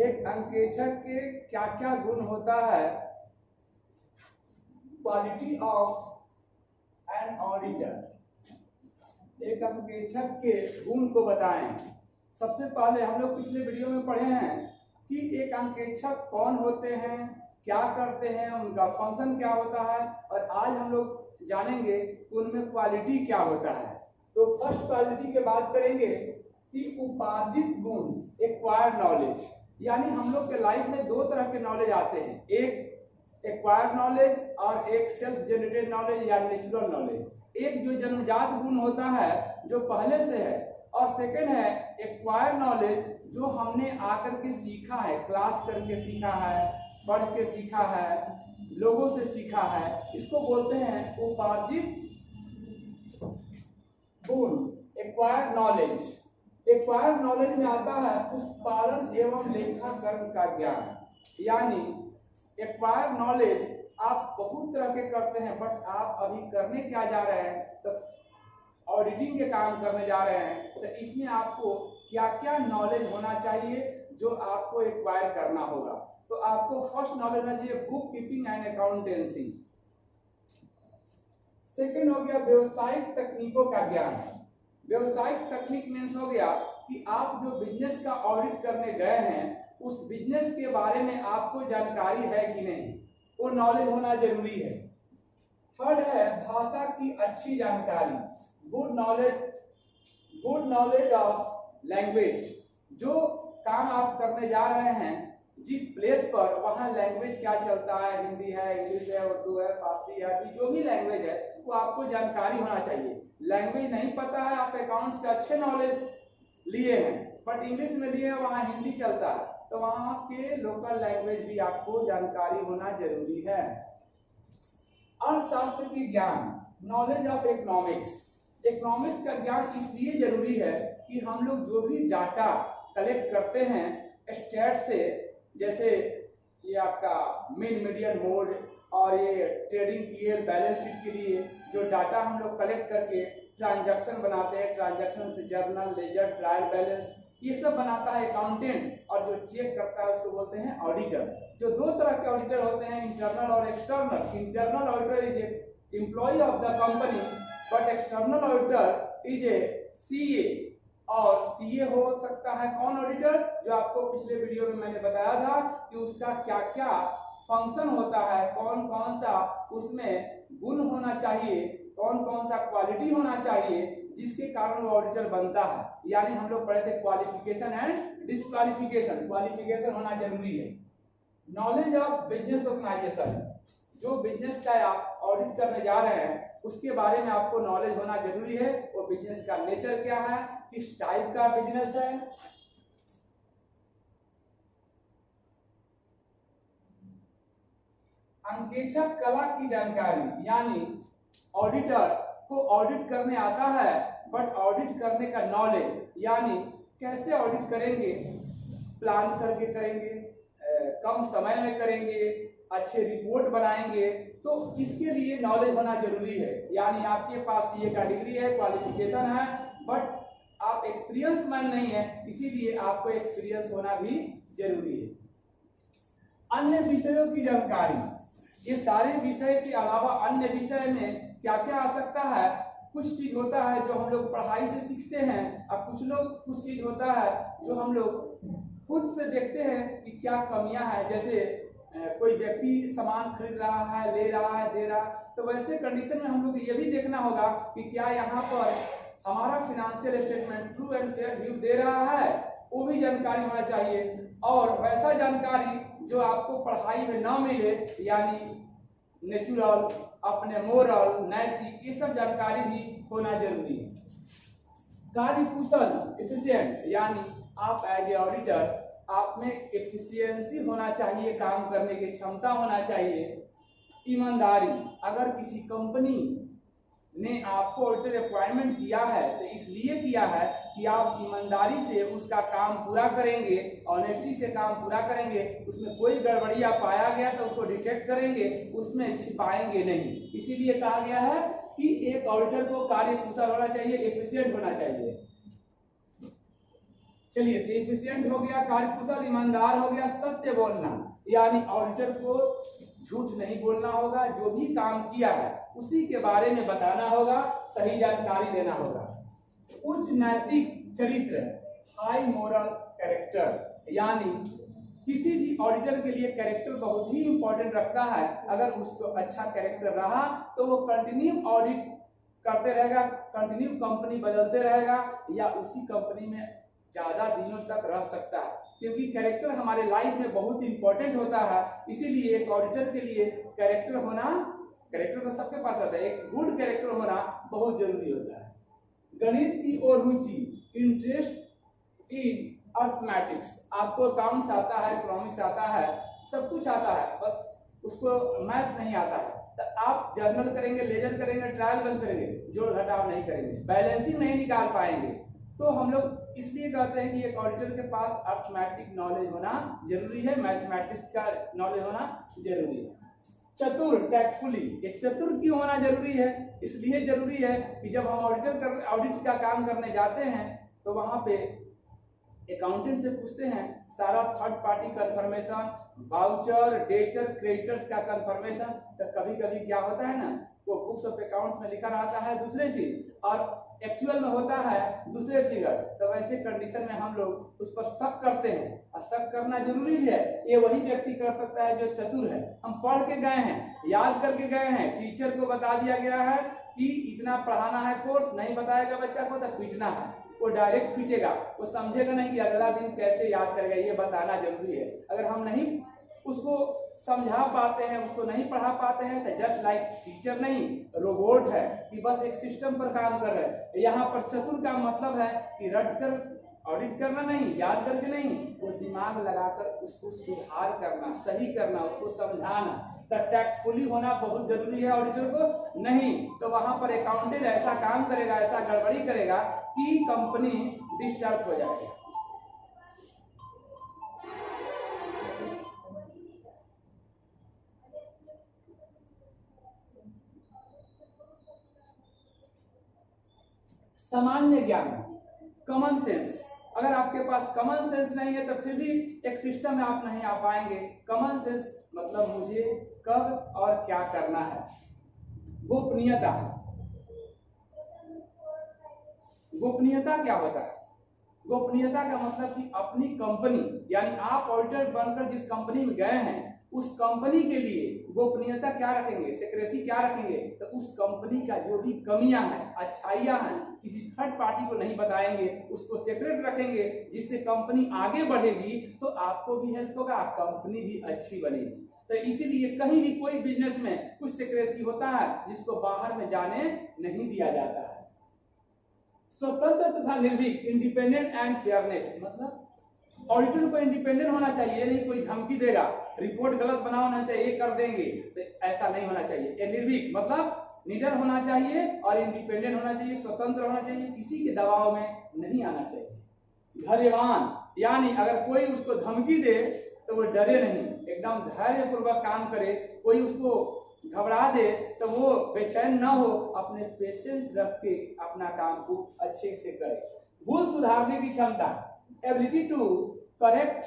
एक अंकेक्षक के क्या क्या गुण होता है, क्वालिटी ऑफ एन ऑडिटर। एक अंकेक्षक के गुण को बताएं। सबसे पहले हम लोग पिछले वीडियो में पढ़े हैं कि एक अंकेक्षक कौन होते हैं, क्या करते हैं, उनका फंक्शन क्या होता है, और आज हम लोग जानेंगे कि उनमें क्वालिटी क्या होता है। तो फर्स्ट क्वालिटी की बात करेंगे कि उपार्जित गुण, एक्वायर्ड नॉलेज। यानी हम लोग के लाइफ में दो तरह के नॉलेज आते हैं, एक एक्वायर्ड नॉलेज और एक सेल्फ जनरेटेड नॉलेज या नेचुरल नॉलेज। एक जो जन्मजात गुण होता है जो पहले से है, और सेकंड है एक्वायर्ड नॉलेज जो हमने आकर के सीखा है, क्लास करके सीखा है, पढ़ के सीखा है, लोगों से सीखा है। इसको बोलते हैं उपार्जित गुण, एक्वायर्ड नॉलेज। एक्वायर्ड नॉलेज में आता है पुष्पालन एवं लेखाकरण का ज्ञान। यानी एक्वायर्ड नॉलेज आप बहुत तरह के करते हैं, बट आप अभी करने क्या जा रहे हैं, तो ऑडिटिंग के काम करने जा रहे हैं। तो इसमें आपको क्या क्या नॉलेज होना चाहिए जो आपको एक्वायर करना होगा। तो आपको फर्स्ट नॉलेज होना चाहिए book keeping and accountancy. Second हो गया व्यवसायिक तकनीकों का ज्ञान। व्यवसायिक तकनीक मीन्स हो गया कि आप जो बिजनेस का ऑडिट करने गए हैं उस बिजनेस के बारे में आपको जानकारी है कि नहीं, वो नॉलेज होना जरूरी है। थर्ड है भाषा की अच्छी जानकारी, गुड नॉलेज ऑफ लैंग्वेज। जो काम आप करने जा रहे हैं जिस प्लेस पर, वहाँ लैंग्वेज क्या चलता है, हिंदी है, इंग्लिश है, उर्दू है, फारसी है, जो भी लैंग्वेज है वो आपको जानकारी होना चाहिए। लैंग्वेज नहीं पता है, आप अकाउंट्स का अच्छे नॉलेज लिए हैं बट इंग्लिश में लिए हैं, वहाँ हिंदी चलता है, तो वहाँ के लोकल लैंग्वेज भी आपको जानकारी होना जरूरी है। अर्थशास्त्र की ज्ञान, नॉलेज ऑफ इकोनॉमिक्स। इकोनॉमिक्स का ज्ञान इसलिए जरूरी है कि हम लोग जो भी डाटा कलेक्ट करते हैं स्टेट से, जैसे ये आपका मीडियन मोड और ये ट्रेडिंग पीएल बैलेंस शीट के लिए जो डाटा हम लोग कलेक्ट करके ट्रांजैक्शन बनाते हैं, ट्रांजैक्शन से जर्नल, लेजर, ट्रायल बैलेंस, ये सब बनाता है अकाउंटेंट, और जो चेक करता है उसको बोलते हैं ऑडिटर। जो दो तरह के ऑडिटर होते हैं, इंटरनल और external. Internal auditor is a employee of the company, but external auditor is a CA. और सीए हो सकता है कौन ऑडिटर, जो आपको पिछले वीडियो में मैंने बताया था कि उसका क्या क्या फंक्शन होता है, कौन कौन सा उसमें गुण होना चाहिए, कौन कौन सा क्वालिटी होना चाहिए जिसके कारण वो ऑडिटर बनता है। यानी हम लोग पढ़े थे क्वालिफिकेशन एंड डिस्क्वालिफिकेशन। क्वालिफिकेशन होना जरूरी है। नॉलेज ऑफ बिजनेस ऑर्गेनाइजेशन, जो बिजनेस का आप ऑडिट करने जा रहे हैं उसके बारे में आपको नॉलेज होना जरूरी है। वो बिजनेस का नेचर क्या है, किस टाइप का बिजनेस है, अंकेक्षक कला की जानकारी। यानी ऑडिटर को ऑडिट करने आता है बट ऑडिट करने का नॉलेज, यानी कैसे ऑडिट करेंगे, प्लान करके करेंगे, कम समय में करेंगे, अच्छे रिपोर्ट बनाएंगे, तो इसके लिए नॉलेज होना जरूरी है। यानी आपके पास सीए का डिग्री है, क्वालिफिकेशन है, बट आप एक्सपीरियंस मैन नहीं है, इसीलिए आपको एक्सपीरियंस होना भी जरूरी है। अन्य विषयों की जानकारी, ये सारे विषय के अलावा अन्य विषय में क्या क्या आ सकता है। कुछ चीज होता है जो हम लोग पढ़ाई से सीखते हैं, और कुछ चीज होता है जो हम लोग खुद से देखते हैं कि क्या कमियां हैं। जैसे कोई व्यक्ति सामान खरीद रहा है, ले रहा है, दे रहा है, तो वैसे कंडीशन में हम लोग ये भी देखना होगा कि क्या यहाँ पर हमारा financial statement true and fair view दे रहा है, वो भी जानकारी होना चाहिए। और वैसा जानकारी जो आपको पढ़ाई में ना मिले, यानी नेचुरल, अपने मोरल, नैतिक, ये सब जानकारी भी होना जरूरी है। कार्यकुशल, एफिशिएंट, यानी आप एज ए ऑडिटर आप में एफिशिएंसी होना चाहिए, काम करने की क्षमता होना चाहिए। ईमानदारी, अगर किसी कंपनी ने आपको ऑडिटर अपॉइंटमेंट किया है तो इसलिए किया है कि आप ईमानदारी से उसका काम पूरा करेंगे, ऑनेस्टी से काम पूरा करेंगे, उसमें कोई गड़बड़िया पाया गया तो उसको डिटेक्ट करेंगे, उसमें छिपाएंगे नहीं। इसीलिए कहा गया है कि एक ऑडिटर को कार्यकुशल होना चाहिए, एफिशिएंट होना चाहिए। चलिए, एफिशिएंट हो गया, कार्यकुशल, ईमानदार हो गया, सत्य बोलना, यानी ऑडिटर को झूठ नहीं बोलना होगा, जो भी काम किया है उसी के बारे में बताना होगा, सही जानकारी देना होगा। उच्च नैतिक चरित्र, हाई मोरल कैरेक्टर, यानी किसी भी ऑडिटर के लिए कैरेक्टर बहुत ही इंपॉर्टेंट रखता है। अगर उसको अच्छा कैरेक्टर रहा तो वो कंटिन्यू ऑडिट करते रहेगा, कंटिन्यू कंपनी बदलते रहेगा, या उसी कंपनी में ज्यादा दिनों तक रह सकता है, क्योंकि कैरेक्टर हमारे लाइफ में बहुत इंपॉर्टेंट होता है। इसीलिए एक ऑडिटर के लिए कैरेक्टर होना, कैरेक्टर तो सबके पास रहता है, एक गुड कैरेक्टर होना बहुत जरूरी होता है। गणित की ओर रुचि, इंटरेस्ट इन अर्थमेटिक्स, आपको अकाउंट्स आता है, इकोनॉमिक्स आता है, सब कुछ आता है, बस उसको मैथ नहीं आता है, तो आप जर्नल करेंगे, लेजर करेंगे, ट्रायल बैलेंस करेंगे, जोड़ घटाव नहीं करेंगे, बैलेंसिंग नहीं निकाल पाएंगे। तो हम लोग इसलिए कहते हैं कि एक ऑडिटर के पास अर्थमेटिक नॉलेज होना जरूरी है, मैथमेटिक्स का नॉलेज होना जरूरी है। चतुर, टैक्टफुली, ये चतुर क्यों होना जरूरी है? इसलिए जरूरी है कि जब हम ऑडिट का काम करने जाते हैं तो वहां पे अकाउंटेंट से पूछते हैं सारा third party confirmation, voucher, debtor, creditors का कंफर्मेशन। तो कभी कभी क्या होता है ना, वो बुक्स ऑफ अकाउंट्स में लिखा रहता है दूसरे चीज और एक्चुअल में होता है दूसरे फिगर। तो वैसे कंडीशन में हम लोग उस पर शक करते हैं, और शक करना जरूरी है। ये वही व्यक्ति कर सकता है जो चतुर है। हम पढ़ के गए हैं, याद करके गए हैं, टीचर को बता दिया गया है कि इतना पढ़ाना है, कोर्स नहीं बताएगा बच्चा को तो पीटना है, वो डायरेक्ट पीटेगा, वो समझेगा नहीं कि अगला दिन कैसे याद करेगा, ये बताना जरूरी है। अगर हम नहीं उसको समझा पाते हैं, उसको नहीं पढ़ा पाते हैं, तो जस्ट लाइक टीचर नहीं, रोबोट है कि बस एक सिस्टम पर काम कर रहे हैं। यहाँ पर चतुर का मतलब है कि रट कर ऑडिट करना नहीं, याद करके नहीं, वो दिमाग लगाकर उसको सुधार करना, सही करना, उसको समझाना। तो टैक्टफुली होना बहुत जरूरी है ऑडिटर को, नहीं तो वहां पर अकाउंटेंट ऐसा काम करेगा, ऐसा गड़बड़ी करेगा कि कंपनी डिस्टर्ब हो जाएगी। सामान्य ज्ञान, कॉमन सेंस, अगर आपके पास कॉमन सेंस नहीं है तो फिर भी एक सिस्टम में आप नहीं आ पाएंगे। कॉमन सेंस मतलब मुझे कब और क्या करना है। गोपनीयता, गोपनीयता क्या होता है? गोपनीयता का मतलब कि अपनी कंपनी, यानी आप ऑडिटर बनकर जिस कंपनी में गए हैं उस कंपनी के लिए गोपनीयता क्या रखेंगे, सिक्रेसी क्या रखेंगे, तो उस कंपनी का जो भी कमियां हैं, अच्छाइयां हैं, किसी थर्ड पार्टी को नहीं बताएंगे, उसको सेपरेट रखेंगे, जिससे कंपनी आगे बढ़ेगी तो आपको भी हेल्प होगा, कंपनी भी अच्छी बनेगी। तो इसीलिए कहीं भी कोई बिजनेस में कुछ सिक्रेसी होता है जिसको बाहर में जाने नहीं दिया जाता है। स्वतंत्र तथा निर्भीक, इंडिपेंडेंट एंड फेयरनेस, मतलब ऑडिटर को इंडिपेंडेंट होना चाहिए, नहीं कोई धमकी देगा, रिपोर्ट गलत बनाओ नहीं तो ये कर देंगे, तो ऐसा नहीं होना चाहिए। निर्भीक मतलब निडर होना चाहिए और इंडिपेंडेंट होना चाहिए, स्वतंत्र होना चाहिए, किसी के दबाव में नहीं आना चाहिए। धैर्यवान, यानी अगर कोई उसको धमकी दे तो वो डरे नहीं, एकदम धैर्यपूर्वक काम करे, कोई उसको घबरा दे तो वो बेचैन ना हो, अपने पेशेंस रख के अपना काम को अच्छे से करे। भूल सुधारने की क्षमता, ability to correct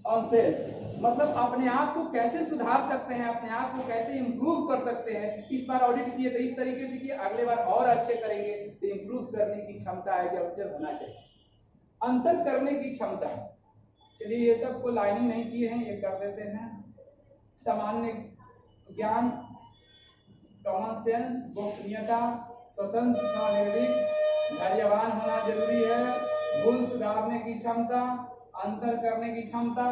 on self, मतलब अपने आप को कैसे सुधार सकते हैं, अपने आप को कैसे इंप्रूव कर सकते हैं। इस बार ऑडिट किए तो इस तरीके से किए, अगले बार और अच्छे करेंगे, तो इंप्रूव करने की क्षमता है जो ऑडिटर होना चाहिए। अंतर करने की क्षमता, चलिए ये सब को लाइनिंग नहीं किए हैं, ये कर देते हैं। सामान्य ज्ञान, कॉमन सेंस, गोपनीयता, स्वतंत्र, निर्भीक, धैर्यवान होना जरूरी है, भूल सुधारने की क्षमता, अंतर करने की क्षमता।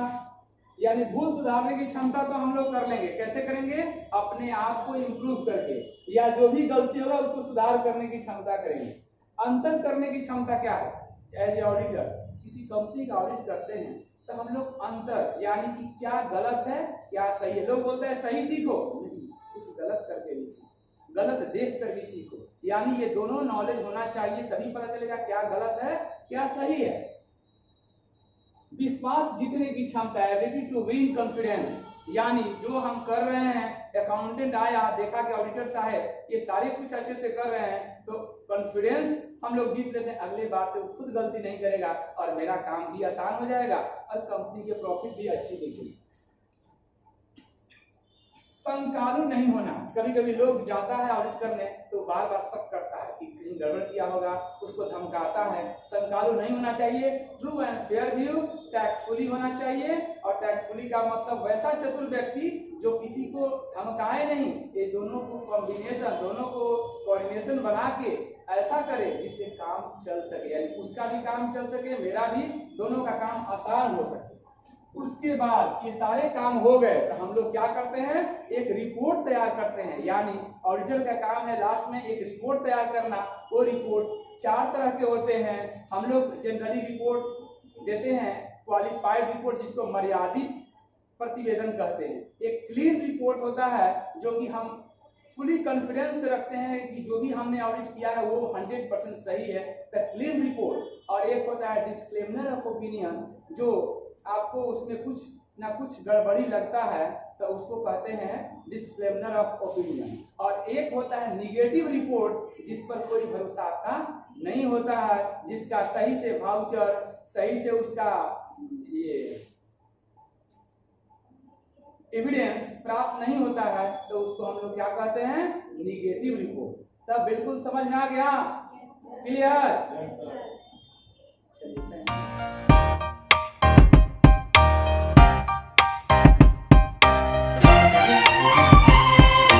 यानी भूल सुधारने की क्षमता तो हम लोग कर लेंगे, कैसे करेंगे? अपने आप को इंप्रूव करके, या जो भी गलती होगा उसको सुधार करने की क्षमता करेंगे। अंतर करने की क्षमता क्या है? एज ए ऑडिटर किसी कंपनी का ऑडिट करते हैं तो हम लोग अंतर, यानी कि क्या गलत है क्या सही है। लोग बोलते हैं सही सीखो, नहीं, कुछ गलत करके भी सीखो, गलत देख कर भी सीखो। यानी ये दोनों नॉलेज होना चाहिए, तभी पता चलेगा क्या गलत है क्या सही है। विश्वास जीतने की क्षमता, एबिलिटी टू विन कॉन्फिडेंस, यानी जो हम कर रहे हैं, अकाउंटेंट आया देखा कि ऑडिटर साहब ये सारे कुछ अच्छे से कर रहे हैं, तो कॉन्फिडेंस हम लोग जीत लेते हैं, अगले बार से वो खुद गलती नहीं करेगा और मेरा काम भी आसान हो जाएगा और कंपनी के प्रॉफिट भी अच्छी दिखेगी। संकालु नहीं होना, कभी कभी लोग जाता है ऑडिट करने तो बार बार शक करता है कि कहीं गड़बड़ किया होगा, उसको धमकाता है। संकालु नहीं होना चाहिए, true and fair view, tactfully होना चाहिए। और टैक्टफुली का मतलब वैसा चतुर व्यक्ति जो किसी को धमकाए नहीं, ये दोनों को कॉम्बिनेशन, दोनों को कोऑर्डिनेशन बना के ऐसा करे जिससे काम चल सके, यानी उसका भी काम चल सके, मेरा भी, दोनों का काम आसान हो सके। उसके बाद ये सारे काम हो गए तो हम लोग क्या करते हैं, एक रिपोर्ट तैयार करते हैं। यानी ऑडिटर का काम है लास्ट में एक रिपोर्ट तैयार करना। वो रिपोर्ट 4 तरह के होते हैं। हम लोग जनरली रिपोर्ट देते हैं, क्वालिफाइड रिपोर्ट जिसको मर्यादित प्रतिवेदन कहते हैं। एक क्लीन रिपोर्ट होता है जो कि हम फुली कॉन्फिडेंस रखते हैं कि जो भी हमने ऑडिट किया है वो 100% सही है, द क्लीन रिपोर्ट। और एक होता है डिस्क्लेमर ऑफ ओपिनियन, जो आपको उसमें कुछ ना कुछ गड़बड़ी लगता है तो उसको कहते हैं डिस्क्लेमर ऑफ ओपिनियन। और एक होता है निगेटिव रिपोर्ट जिस पर कोई भरोसा आपका नहीं होता है, जिसका सही से वाउचर, सही से उसका ये एविडेंस प्राप्त नहीं होता है, तो उसको हम लोग क्या कहते हैं, निगेटिव रिपोर्ट। तब बिल्कुल समझ में आ गया? क्लियर?